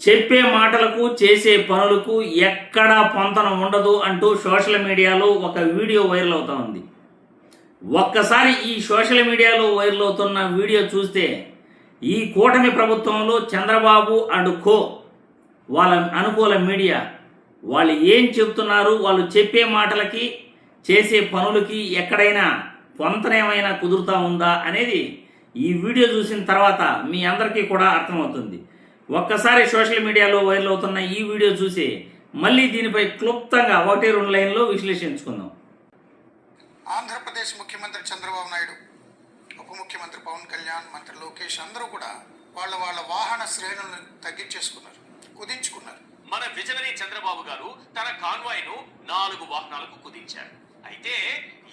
చెప్పే మాటలకు చేసే పనులకు ఎక్కడా పొంతన ఉండదు అంటూ సోషల్ మీడియాలో ఒక వీడియో వైరల్ అవుతా ఉంది. ఒక్కసారి ఈ సోషల్ మీడియాలో వైరల్ అవుతున్న వీడియో చూస్తే ఈ కూటమి ప్రభుత్వంలో చంద్రబాబు అండ్ కో వాళ్ళ అనుకూల మీడియా వాళ్ళు ఏం చెప్తున్నారు, వాళ్ళు చెప్పే మాటలకి చేసే పనులకి ఎక్కడైనా పొంతన ఏమైనా కుదురుతా ఉందా అనేది ఈ వీడియో చూసిన తర్వాత మీ అందరికీ కూడా అర్థమవుతుంది. ఒక్కసారి సోషల్ మీడియాలో వైరల్ అవుతున్న ఈ వీడియో చూసి మళ్ళీ దీనిపై క్లుప్తంగా 1-2 లైన్లో విశ్లేషించుకుందాం. ఆంధ్రప్రదేశ్ ముఖ్యమంత్రి చంద్రబాబు నాయుడు, ఉప ముఖ్యమంత్రి పవన్ కళ్యాణ్, మంత్రి లోకేష్ అందరూ కూడా వాళ్ళ వాహన శ్రేణులను తగ్గించేసుకున్నారు, కుదించుకున్నారు. మన విజనరీ చంద్రబాబు గారు తన కాన్వాయ్ను 4 వాహనాలకు కుదించారు. అయితే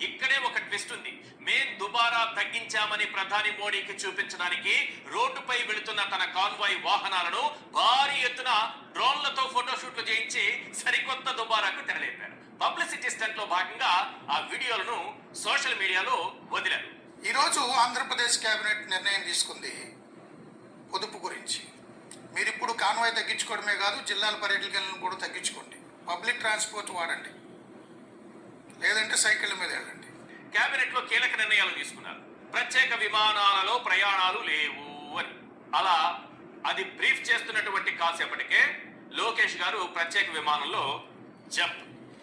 ఇక్కడే ఒక ట్విస్ట్ ఉంది. మేం దుబారా తగ్గించామని ప్రధాని మోడీకి చూపించడానికి రోడ్డుపై వెళుతున్న తన కాన్వాయ్ వాహనాలను భారీ ఎత్తున డ్రోన్లతో ఫోటోషూట్లు చేయించి సరికొత్త దుబారాకు తెరలేపారు. పబ్లిసిటీ స్టంట్ లో భాగంగా ఆ వీడియోలను సోషల్ మీడియాలో వదిలారు. ఈరోజు ఆంధ్రప్రదేశ్ కేబినెట్ నిర్ణయం తీసుకుంది పొదుపు గురించి. మీరు ఇప్పుడు కాన్వాయ్ తగ్గించుకోవడమే కాదు, జిల్లాల పర్యటనలను కూడా తగ్గించుకోండి. పబ్లిక్ ట్రాన్స్పోర్ట్ వాడండి, లేదంటే సైకిళ్ళ మీద వెళ్ళండి. కేబినెట్ లో కీలక నిర్ణయాలు తీసుకున్నారు. ప్రత్యేక విమానాలలో ప్రయాణాలు లేవు అని. అలా అది బ్రీఫ్ చేస్తున్నటువంటి కాసేపటికే లోకేష్ గారు ప్రత్యేక విమానంలో జంప్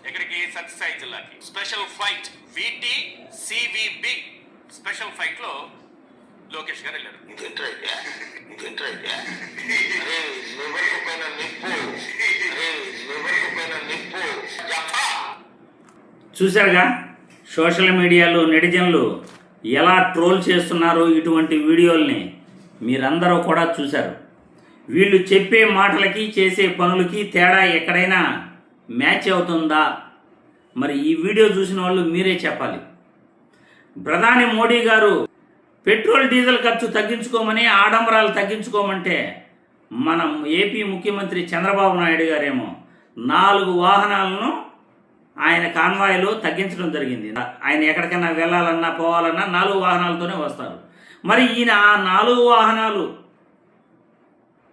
ఎక్కడికి సత్యసాయి జిల్లాకి special flight VT CVB special flight లో లోకేష్ గారు వెళ్ళారు. చూశారుగా సోషల్ మీడియాలో నెటిజన్లు ఎలా ట్రోల్ చేస్తున్నారో ఇటువంటి వీడియోల్ని మీరందరూ కూడా చూశారు. వీళ్ళు చెప్పే మాటలకి చేసే పనులకి తేడా ఎక్కడైనా మ్యాచ్ అవుతుందా? మరి ఈ వీడియో చూసిన వాళ్ళు మీరే చెప్పాలి. ప్రధాని మోడీ గారు పెట్రోల్ డీజిల్ ఖర్చు తగ్గించుకోమని, ఆడంబరాలు తగ్గించుకోమంటే మనం ఏపీ ముఖ్యమంత్రి చంద్రబాబు నాయుడు గారేమో 4 వాహనాలను ఆయన కాన్వాయ్లో తగ్గించడం జరిగింది. ఆయన ఎక్కడికైనా వెళ్ళాలన్నా పోవాలన్నా 4 వాహనాలతోనే వస్తారు. మరి ఈయన ఆ 4 వాహనాలు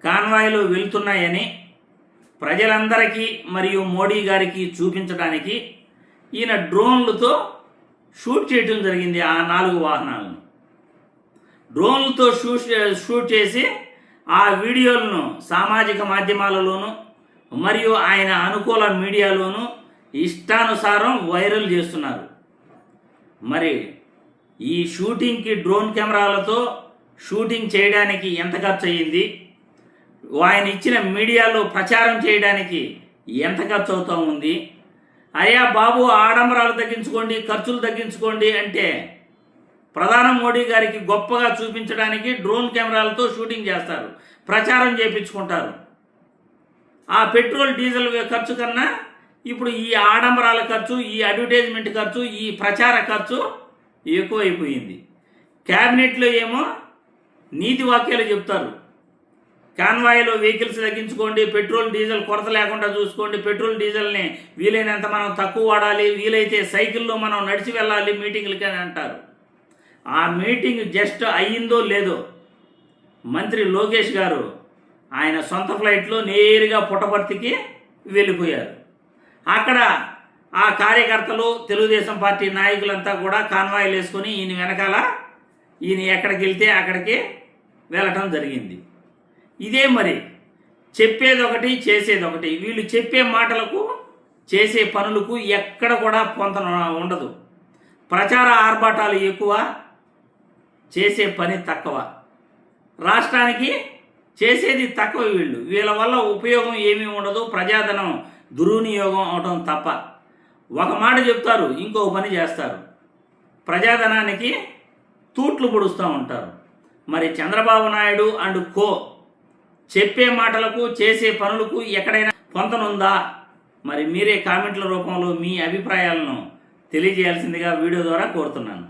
కాన్వాయ్లో వెళ్తున్నాయని ప్రజలందరికీ మరియు మోడీ గారికి చూపించడానికి ఈయన డ్రోన్లతో షూట్ చేయడం జరిగింది. ఆ 4 వాహనాలను డ్రోన్లతో షూట్ చేసి ఆ వీడియోలను సామాజిక మాధ్యమాలలోనూ మరియు ఆయన అనుకూల మీడియాలోనూ ఇష్టానుసారం వైరల్ చేస్తున్నారు. మరి ఈ షూటింగ్కి డ్రోన్ కెమెరాలతో షూటింగ్ చేయడానికి ఎంత ఖర్చు అయ్యింది, ఆయన ఇచ్చిన మీడియాలో ప్రచారం చేయడానికి ఎంత ఖర్చు అవుతూ ఉంది? అయ్యా బాబు, ఆడంబరాలు తగ్గించుకోండి, ఖర్చులు తగ్గించుకోండి అంటే ప్రధాని మోడీ గారికి గొప్పగా చూపించడానికి డ్రోన్ కెమెరాలతో షూటింగ్ చేస్తారు, ప్రచారం చేయించుకుంటారు. ఆ పెట్రోల్ డీజిల్ ఖర్చు కన్నా ఇప్పుడు ఈ ఆడంబరాల ఖర్చు, ఈ అడ్వర్టైజ్మెంట్ ఖర్చు, ఈ ప్రచార ఖర్చు ఎక్కువైపోయింది. క్యాబినెట్లో ఏమో నీతి వాక్యాలు చెప్తారు. కాన్వాయ్లో వెహికల్స్ తగ్గించుకోండి, పెట్రోల్ డీజిల్ కొరత లేకుండా చూసుకోండి, పెట్రోల్ డీజిల్ని వీలైనంత మనం తక్కువ వాడాలి, వీలైతే సైకిల్లో మనం నడిచి వెళ్ళాలి మీటింగ్లకి అని అంటారు. ఆ మీటింగ్ జస్ట్ అయ్యిందో లేదో మంత్రి లోకేష్ గారు ఆయన సొంత ఫ్లైట్లో నేరుగా పుట్టపర్తికి వెళ్ళిపోయారు. అక్కడ ఆ కార్యకర్తలు, తెలుగుదేశం పార్టీ నాయకులంతా కూడా కాన్వాయ్లు వేసుకొని ఈయన వెనకాల ఈయన ఎక్కడికి వెళ్తే అక్కడికి వెళ్ళటం జరిగింది. ఇదే మరి చెప్పేది ఒకటి, చేసేది ఒకటి. వీళ్ళు చెప్పే మాటలకు చేసే పనులకు ఎక్కడ కూడా పొంతన ఉండదు. ప్రచార ఆర్భాటాలు ఎక్కువ, చేసే పని తక్కువ. రాష్ట్రానికి చేసేది తక్కువ. వీళ్ళ వల్ల ఉపయోగం ఏమీ ఉండదు, ప్రజాధనం దుర్వినియోగం అవటం తప్ప. ఒక మాట చెప్తారు, ఇంకో పని చేస్తారు, ప్రజాధనానికి తూట్లు పొడుస్తూ ఉంటారు. మరి చంద్రబాబు నాయుడు అండ్ కో చెప్పే మాటలకు చేసే పనులకు ఎక్కడైనా పొంతనుందా? మరి మీరే కామెంట్ల రూపంలో మీ అభిప్రాయాలను తెలియజేయాల్సిందిగా వీడియో ద్వారా కోరుతున్నాను.